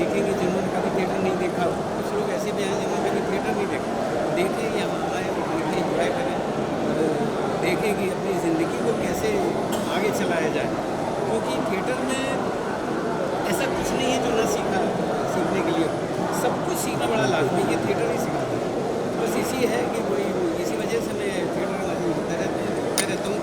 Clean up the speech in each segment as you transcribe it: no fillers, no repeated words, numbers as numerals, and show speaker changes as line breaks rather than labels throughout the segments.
देखेंगे जिन्होंने कभी थिएटर नहीं देखा, कुछ लोग ऐसे भी हैं जिन्होंने कभी थिएटर नहीं देखा, देखें यहाँ आए और देखें, इंजॉय करें और देखें कि अपनी ज़िंदगी को कैसे आगे चलाया जाए, क्योंकि थिएटर में ऐसा कुछ नहीं है जो ना सीखने के लिए सब कुछ सीखना बड़ा लाजमी है, थिएटर ही सिखाता है। बस इसी है कि कोई इसी वजह से मैं थिएटर में घूमता रहता हूँ।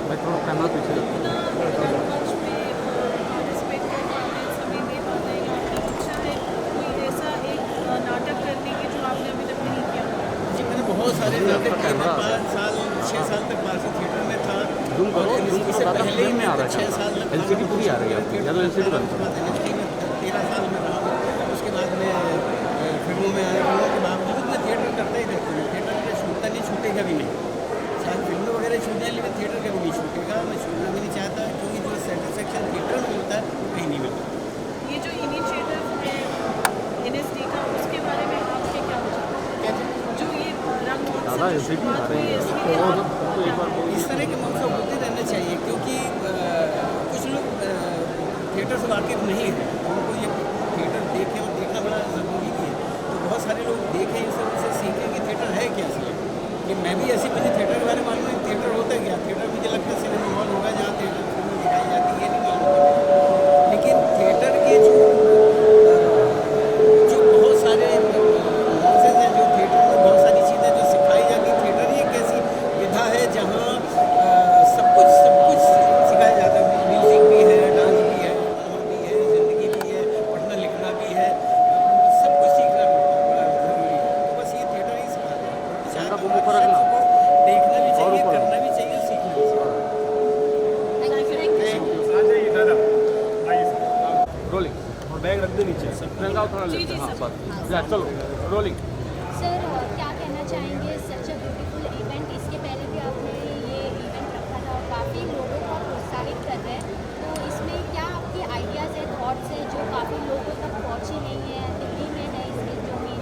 मैं थोड़ा कैमरा पीछे
जी मैंने बहुत सारे नाटक किए, मैं 5 साल 6 साल तक पारसी थिएटर में था।
जूम करो, जूम
इससे
करो,
पहले ही
में आ
मैं
रहा
6
है,
साल
एलसीडी पूरी आ रही है आपकी, या तो एलसीडी बंद करो।
NHT में 13 साल में रहा हूँ। उसके बाद मैं फिल्मों में आया, फिल्मों के बावजूद मैं थिएटर करता ही रहता हूँ। थिएटर में छूटता नहीं, छूटेगा भी नहीं। शायद फिल्में वगैरह छूट जाए लेकिन थिएटर कभी नहीं छूटेगा, मैं छूटना भी नहीं चाहता, क्योंकि जो सेटिस्फेक्शन थिएटर में मिलता है वो कहीं नहीं मिलता।
ये जो इनिशिएटिव है NSD का, उसके बारे में आपके क्या विचार हैं? जो ये रंग
ज़्यादा
महोत्सव
एलसीडी आ रही है,
इसके
और
लिए
तो एक बार
इस तरह के मौके होते रहने चाहिए, क्योंकि कुछ लोग थिएटर से वाकिफ नहीं हैं, उनको ये थिएटर देखें और देखना बड़ा ज़रूरी भी है। तो बहुत सारे लोग देखें इसे, उनसे सीखें कि थिएटर है क्या असली, कि मैं भी ऐसी, मुझे थिएटर के बारे में मालूम है, थिएटर होता क्या, थिएटर मुझे लगता है सिनेमा हॉल होगा जहाँ थिएटर फिल्में दिखाई जाती है, ये नहीं मालूम। लेकिन थिएटर के जो बहुत सारे नॉसेज हैं, जो थिएटर में बहुत सारी चीज़ें जो सिखाई जाती है, थिएटर ही एक ऐसी विधा है जहाँ सब कुछ सिखाया जाता है। म्यूज़िक भी है, डांस भी है, ड्रामा भी है, ज़िंदगी भी है, पढ़ना लिखना भी है, सब कुछ सीखना बड़ा ज़रूरी है। तो बस ये थिएटर ही सिखाता है।
शंका
तो
बुम ऊपर
हर
रखना।
शख्स को देखना भी
और
चाहिए,
ऊपर
करना भी चाहिए, सीखना भी चाहिए।
रोलिंग, और बैग रख दे नीचे, प्रियंका थोड़ा
जी,
लेते
जी,
हाँ
सब।
बस, या चलो रोलिंग।
सर क्या कहना चाहेंगे, सच अ ब्यूटीफुल इवेंट, इसके पहले भी आपने ये इवेंट रखा था और काफ़ी लोगों को प्रोत्साहित कर रहे हैं, तो इसमें क्या आपके आइडियाज़ है, थॉट्स है जो काफ़ी लोगों तक पहुँचे नहीं है, दिल्ली में है इसके जो मेन,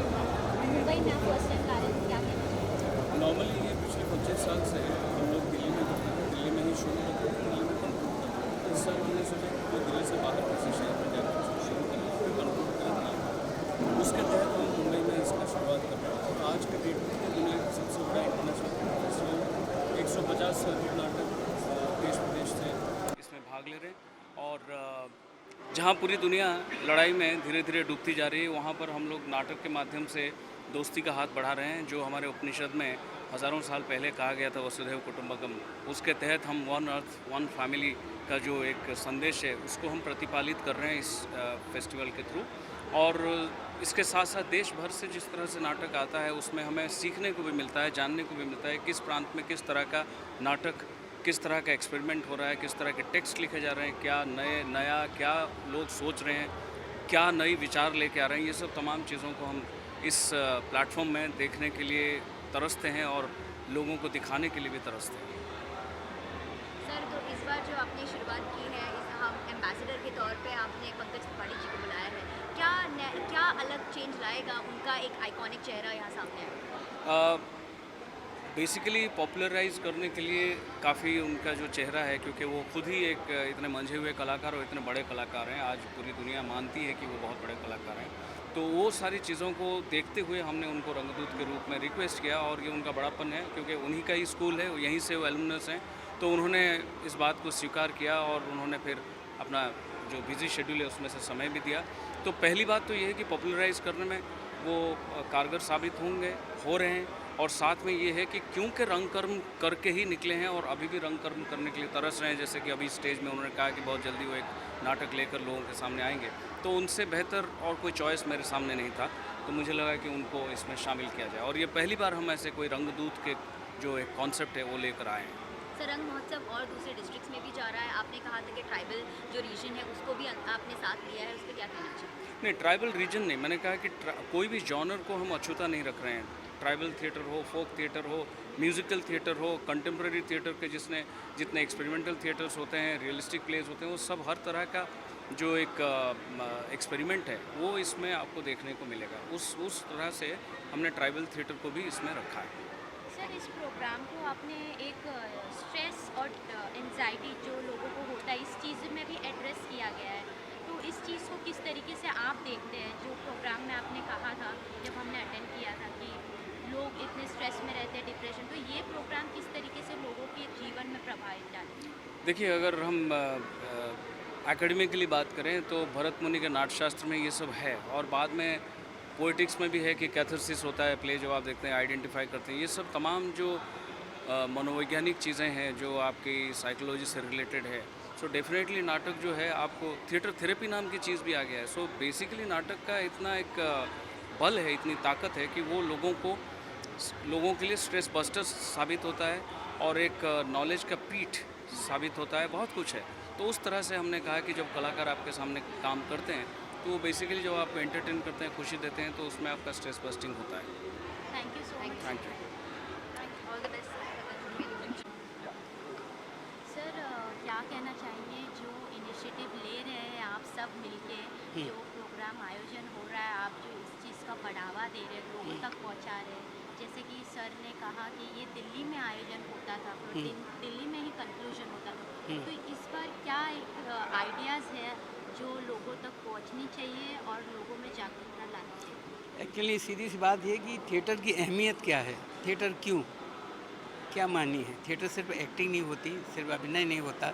मुंबई में आप फर्स्ट टाइम ला रहे हैं, क्या कहना चाहेंगे?
नॉर्मली ये पिछले 25 साल से हम लोग दिल्ली में करते हैं, दिल्ली में ही शुरू करते हैं, दिल्ली में कंक्लूड करते हैं। इस साल हमने सोचा कि दिल्ली से बाहर किसी शहर में जाकर इसको शुरू करें, फिर कंक्लूड करें दिल्ली में। उसके तहत हम मुंबई में इसका शुरुआत कर रहे हैं और आज के डेट में दुनिया का सबसे बड़ा इंटरनेशनल फेस्टिवल 150 से अधिक नाटक देश विदेश से इसमें भाग ले रहे हैं। और जहाँ पूरी दुनिया लड़ाई में धीरे धीरे डूबती जा रही है, वहाँ पर हम लोग नाटक के माध्यम से दोस्ती का हाथ बढ़ा रहे हैं। जो हमारे उपनिषद में हज़ारों साल पहले कहा गया था, वसुधैव कुटुंबकम, उसके तहत हम वन अर्थ वन फैमिली का जो एक संदेश है उसको हम प्रतिपालित कर रहे हैं इस फेस्टिवल के थ्रू। और इसके साथ साथ देश भर से जिस तरह से नाटक आता है उसमें हमें सीखने को भी मिलता है, जानने को भी मिलता है किस प्रांत में किस तरह का नाटक, किस तरह का एक्सपेरिमेंट हो रहा है, किस तरह के टेक्स्ट लिखे जा रहे हैं, क्या नया क्या लोग सोच रहे हैं, क्या नई विचार लेके आ रहे हैं। ये सब तमाम चीज़ों को हम इस प्लेटफॉर्म में देखने के लिए तरसते हैं और लोगों को दिखाने के लिए भी तरसते हैं।
सर तो इस बार जो आपने शुरुआत की है, हम एम्बेसडर के तौर पे आपने पंकज त्रिपाठी जी को बुलाया है, क्या अलग चेंज लाएगा, उनका एक आइकॉनिक चेहरा यहाँ सामने आएगा?
बेसिकली पॉपुलराइज करने के लिए काफ़ी उनका जो चेहरा है, क्योंकि वो खुद ही एक इतने मंझे हुए कलाकार और इतने बड़े कलाकार हैं, आज पूरी दुनिया मानती है कि वो बहुत बड़े कलाकार हैं। तो वो सारी चीज़ों को देखते हुए हमने उनको रंगदूत के रूप में रिक्वेस्ट किया और ये उनका बड़ापन है, क्योंकि उन्हीं का ही स्कूल है, यहीं से वो एलुमनस हैं, तो उन्होंने इस बात को स्वीकार किया और उन्होंने फिर अपना जो बिज़ी शेड्यूल है उसमें से समय भी दिया। तो पहली बात तो ये है कि पॉपुलराइज करने में वो कारगर साबित हो रहे हैं। और साथ में ये है कि क्योंकि रंग कर्म करके ही निकले हैं और अभी भी रंग कर्म करने के लिए तरस रहे हैं, जैसे कि अभी स्टेज में उन्होंने कहा कि बहुत जल्दी वो एक नाटक लेकर लोगों के सामने आएंगे, तो उनसे बेहतर और कोई चॉइस मेरे सामने नहीं था, तो मुझे लगा कि उनको इसमें शामिल किया जाए। और ये पहली बार हम ऐसे कोई रंगदूत के जो एक कॉन्सेप्ट है वो लेकर आए हैं।
सर रंग महोत्सव और दूसरे डिस्ट्रिक्ट्स में भी जा रहा है, आपने कहा था कि ट्राइबल जो रीजन है उसको भी आपने साथ लिया है, उस पर क्या कहना चाहिए?
नहीं, ट्राइबल रीजन नहीं, मैंने कहा कि कोई भी जॉनर को हम अछूता नहीं रख रहे हैं। ट्राइबल थिएटर हो, फोक थिएटर हो, म्यूज़िकल थिएटर हो, कंटेम्प्रेरी थिएटर के जितने एक्सपेरिमेंटल थिएटर्स होते हैं, रियलिस्टिक प्लेस होते हैं, वो सब हर तरह का जो एक एक्सपेरिमेंट है वो इसमें आपको देखने को मिलेगा। उस तरह से हमने ट्राइबल थिएटर को भी इसमें रखा है।
सर सर इस प्रोग्राम को आपने एक स्ट्रेस और एंजाइटी जो लोगों को होता है इस चीज़ में भी एड्रेस किया गया है, तो इस चीज़ को किस तरीके से आप देखते हैं? जो प्रोग्राम में आपने कहा था जब हमने अटेंड किया था कि लोग इतने स्ट्रेस में रहते हैं, डिप्रेशन, तो ये प्रोग्राम किस तरीके से लोगों के जीवन में प्रभावित डालते हैं?
देखिए, अगर हम एकेडमिकली बात करें तो भरत मुनि के नाट्यशास्त्र में ये सब है, और बाद में पोइटिक्स में भी है कि कैथारसिस होता है, प्ले जब आप देखते हैं आइडेंटिफाई करते हैं, ये सब तमाम जो मनोवैज्ञानिक चीज़ें हैं जो आपकी साइकोलॉजी से रिलेटेड है। सो डेफिनेटली नाटक जो है, आपको थिएटर थेरेपी नाम की चीज़ भी आ गया है। सो बेसिकली नाटक का इतना एक बल है, इतनी ताकत है कि वो लोगों के लिए स्ट्रेस बस्टर साबित होता है और एक नॉलेज का पीठ साबित होता है, बहुत कुछ है। तो उस तरह से हमने कहा कि जब कलाकार आपके सामने काम करते हैं तो बेसिकली जब आपको एंटरटेन करते हैं, खुशी देते हैं, तो उसमें आपका स्ट्रेस बस्टिंग होता है।
Thank you so much.
Thank you.
All the best sir. क्या कहना चाहिए जो इनिशिएटिव ले रहे हैं आप सब मिलके, जो प्रोग्राम आयोजन हो रहा है, आप जो इस चीज़ का बढ़ावा दे रहे हैं, लोगों तक पहुंचा रहे हैं, जैसे कि सर ने कहा कि ये दिल्ली में आयोजन होता था, दिल्ली में ही कंक्लूजन होता था, तो इस बार क्या एक आइडियाज़ है जो लोगों तक पहुंचनी चाहिए और लोगों में जागरूकता लानी चाहिए?
एक्चुअली सीधी सी बात ये कि थिएटर की अहमियत क्या है, थिएटर क्यों, क्या मानी है। थिएटर सिर्फ एक्टिंग नहीं होती, सिर्फ अभिनय नहीं होता,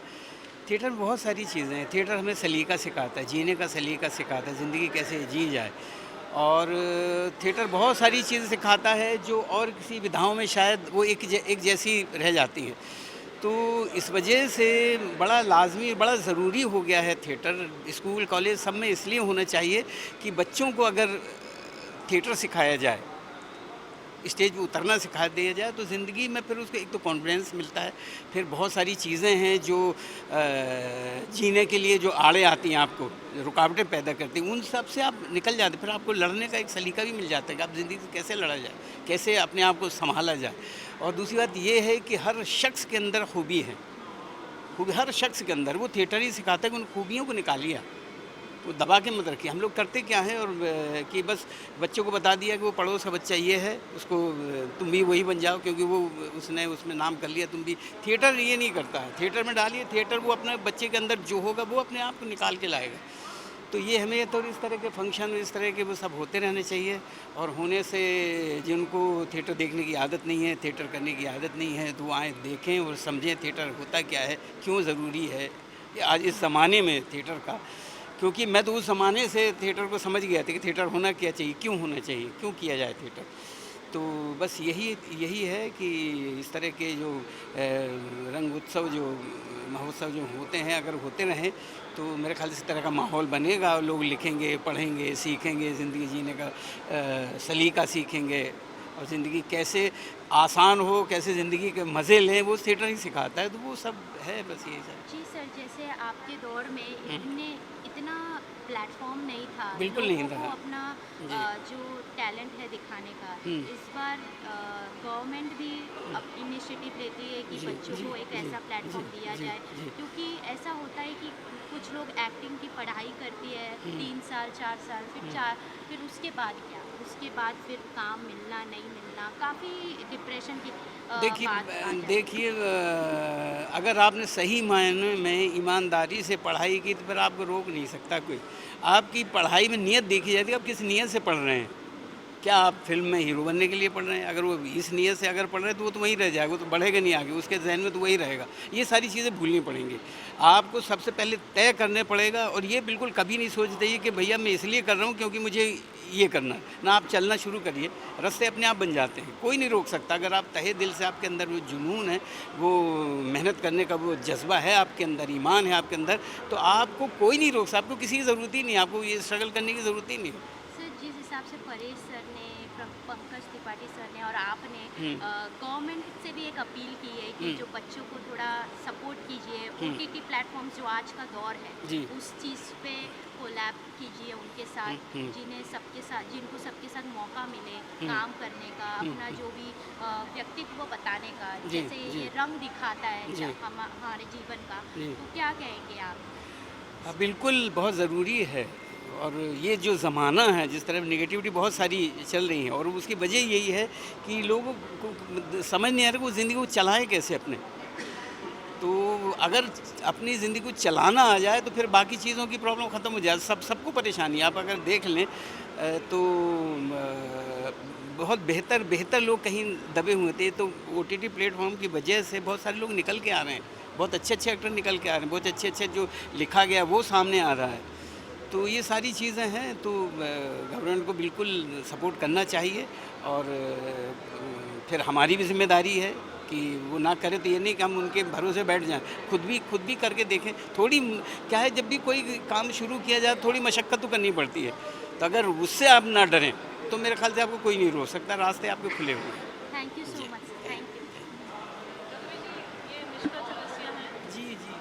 थिएटर में बहुत सारी चीज़ें हैं। थिएटर हमें सलीका सिखाता है, जीने का सलीका सिखाता है, ज़िंदगी कैसे जी जाए। और थिएटर बहुत सारी चीज़ें सिखाता है जो और किसी विधाओं में शायद वो एक जैसी रह जाती हैं। तो इस वजह से बड़ा लाजमी, बड़ा ज़रूरी हो गया है थिएटर। स्कूल कॉलेज सब में इसलिए होना चाहिए कि बच्चों को अगर थिएटर सिखाया जाए, स्टेज पे उतरना सिखा दिया जाए, तो ज़िंदगी में फिर उसको एक तो कॉन्फिडेंस मिलता है, फिर बहुत सारी चीज़ें हैं जो जीने के लिए जो आड़े आती हैं, आपको रुकावटें पैदा करती हैं, उन सब से आप निकल जाते, फिर आपको लड़ने का एक सलीका भी मिल जाता है कि आप ज़िंदगी से कैसे लड़ा जाए, कैसे अपने आप को संभाला जाए। और दूसरी बात ये है कि हर शख्स के अंदर खूबी है, खूबी हर शख्स के अंदर, वो थिएटर ही सिखाता है कि उन खूबियों को निकालिए, वो दबा के मत रखिए। हम लोग करते क्या है और कि बस बच्चों को बता दिया कि वो पड़ोस का बच्चा ये है, उसको तुम भी वही बन जाओ क्योंकि वो उसने उसमें नाम कर लिया, तुम भी। थिएटर ये नहीं करता है, थिएटर में डालिए, थिएटर वो अपने बच्चे के अंदर जो होगा वो अपने आप को निकाल के लाएगा। तो ये हमें तो इस तरह के फंक्शन, इस तरह के वो सब होते रहने चाहिए। और होने से जिनको थिएटर देखने की आदत नहीं है, थिएटर करने की आदत नहीं है, तो वो आएँ, देखें और समझें थिएटर होता क्या है, क्यों ज़रूरी है आज इस ज़माने में थिएटर का। क्योंकि मैं तो उस ज़माने से थिएटर को समझ गया था कि थिएटर होना क्या चाहिए, क्यों होना चाहिए, क्यों किया जाए थिएटर। तो बस यही है कि इस तरह के जो रंग उत्सव, जो महोत्सव जो होते हैं, अगर होते रहें तो मेरे ख्याल से इस तरह का माहौल बनेगा, और लोग लिखेंगे, पढ़ेंगे, सीखेंगे, ज़िंदगी जीने का सलीका सीखेंगे, और ज़िंदगी कैसे आसान हो, कैसे ज़िंदगी के मज़े लें, वो थिएटर ही सिखाता है। तो वो सब है, बस यही सब।
जी सर, जैसे आपके दौर में इतना प्लेटफॉर्म नहीं था,
बिल्कुल नहीं
लोगों
था
को अपना जो टैलेंट है दिखाने का। इस बार गवर्नमेंट भी अब इनिशिएटिव लेती है कि बच्चों को एक ऐसा प्लेटफॉर्म दिया जाए, क्योंकि ऐसा होता है कि कुछ लोग एक्टिंग की पढ़ाई करती है 3 साल 4 साल, फिर उसके बाद क्या, उसके बाद फिर काम मिलना नहीं मिलना, काफ़ी डिप्रेशन की
देखिए अगर आपने सही मायने में ईमानदारी से पढ़ाई की तो फिर आपको रोक नहीं सकता कोई। आपकी पढ़ाई में नियत देखी जाती है, आप किस नियत से पढ़ रहे हैं। क्या आप फिल्म में हीरो बनने के लिए पढ़ रहे हैं? अगर वो इस नियत से अगर पढ़ रहे हैं तो वो तो वहीं रह जाएगा, वो तो बढ़ेगा नहीं आगे, उसके जहन में तो वही रहेगा। ये सारी चीज़ें भूलनी पड़ेंगी, आपको सबसे पहले तय करने पड़ेगा। और ये बिल्कुल कभी नहीं सोच चाहिए कि भैया मैं इसलिए कर रहा हूँ क्योंकि मुझे ये करना ना। आप चलना शुरू करिए, रास्ते अपने आप बन जाते हैं, कोई नहीं रोक सकता। अगर आप तहे दिल से, आपके अंदर वो जुनून है, वो मेहनत करने का वो जज्बा है आपके अंदर, ईमान है आपके अंदर, तो आपको कोई नहीं रोक सकता। आपको किसी की ज़रूरत ही नहीं, आपको ये स्ट्रगल करने की ज़रूरत ही नहीं।
सर, जिस हिसाब से परेश सर ने, पंकज त्रिपाठी सर ने और आपने गवर्नमेंट से भी एक अपील की है कि जो बच्चों को थोड़ा सपोर्ट कीजिए, OTT प्लेटफॉर्म्स जो आज का दौर है उस चीज़ पे कोलैब कीजिए उनके साथ, जिनको सबके साथ मौका मिले काम करने का, अपना जो भी व्यक्तित्व बताने का, जैसे ये रंग दिखाता है हमारे जीवन का, तो क्या कहेंगे आप?
बिल्कुल बहुत ज़रूरी है। और ये जो ज़माना है, जिस तरह नेगेटिविटी बहुत सारी चल रही है, और उसकी वजह यही है कि लोगों को समझ नहीं आ रहा कि वो ज़िंदगी को चलाएं कैसे अपने। तो अगर अपनी ज़िंदगी को चलाना आ जाए तो फिर बाकी चीज़ों की प्रॉब्लम ख़त्म हो जाए। सबको परेशानी है। आप अगर देख लें तो बहुत बेहतर लोग कहीं दबे हुए थे, तो ओटीटी प्लेटफॉर्म की वजह से बहुत सारे लोग निकल के आ रहे हैं। बहुत अच्छे एक्टर निकल के आ रहे हैं, बहुत अच्छे जो लिखा गया वो सामने आ रहा है। तो ये सारी चीज़ें हैं, तो गवर्नमेंट को बिल्कुल सपोर्ट करना चाहिए। और फिर हमारी भी ज़िम्मेदारी है कि वो ना करे, तो ये नहीं कि हम उनके भरोसे बैठ जाएं। खुद भी करके देखें। थोड़ी क्या है, जब भी कोई काम शुरू किया जाए थोड़ी मशक्क़त तो करनी पड़ती है। तो अगर उससे आप ना डरें तो मेरे ख्याल से आपको कोई नहीं रोक सकता। रास्ते आपके खुले हुए हैं।
Thank you so much, thank you.
ये मिश्रा चौरसिया हैं।
जी जी।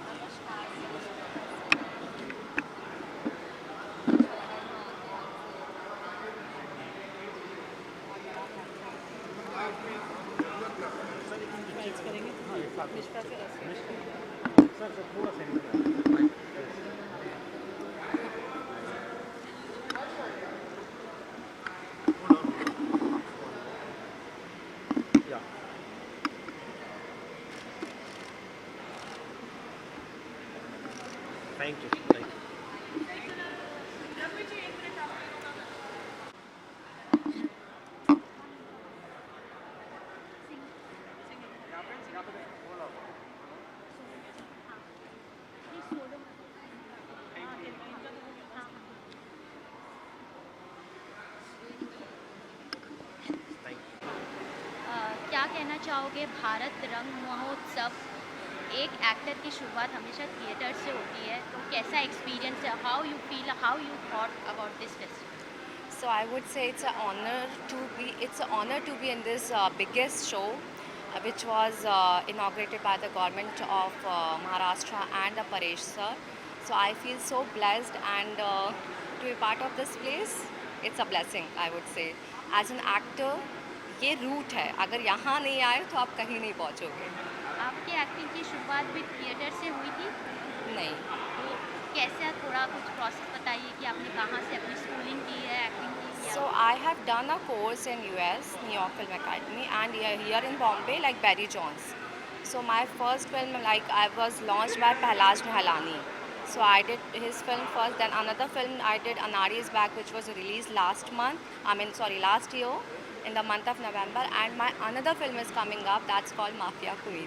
स्माइल्स करेंगे Mishra Chaurasia.
Yeah. Thank you. Thank you.
क्या कहना चाहोगे, भारत रंग महोत्सव, एक एक्टर की शुरुआत हमेशा थिएटर से होती है, तो कैसा एक्सपीरियंस है? How you feel, how you thought about this festival?
So I would say it's an honor to be in this biggest show, which was inaugurated by the government of Maharashtra and Paresh sir. So I feel so blessed, and to be part of this place, it's a blessing, I would say. As an actor, ये root है, अगर यहाँ नहीं आए तो आप कहीं नहीं पहुँचोगे।
आपकी एक्टिंग की शुरुआत भी थिएटर से हुई थी,
नहीं।
तो कैसा, थोड़ा कुछ प्रोसेस बताइए कि आपने कहाँ से अपनी स्कूलिंग की है, एक्टिंग की है?
So I have done a course in US, New York Film Academy, and here in Bombay, like Barry Jones. So my first film, like I was launched by Pahlaj Nihalani. So I did his film first, then another film I did, Anari is Back, which was released last year in the month of November, and my another film is coming up, that's called Mafia Queen.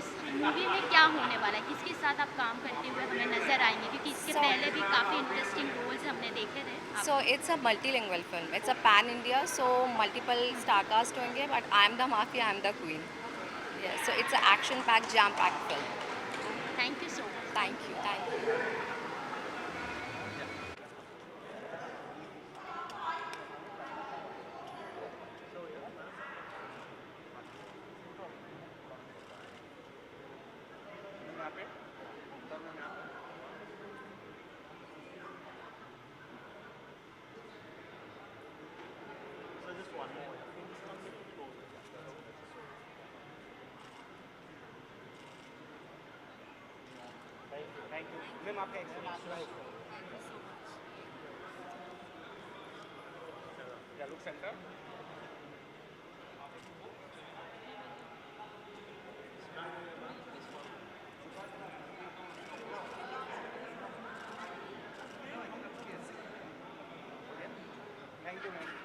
इस movie में क्या होने वाला है, किसके साथ आप काम करते हुए हमें नजर आएंगे, क्योंकि इसके पहले भी काफ़ी इंटरेस्टिंग रोल्स हमने देखे थे आप।
So it's a multilingual film. It's a pan India, so multiple star cast होंगे, but I'm the mafia, I'm the queen. Yeah, so it's an action-packed, jam-packed film.
Thank you so much.
Thank you, thank you.
Thank you. Ma'am आपका experience. या look centre. Thank you ma'am.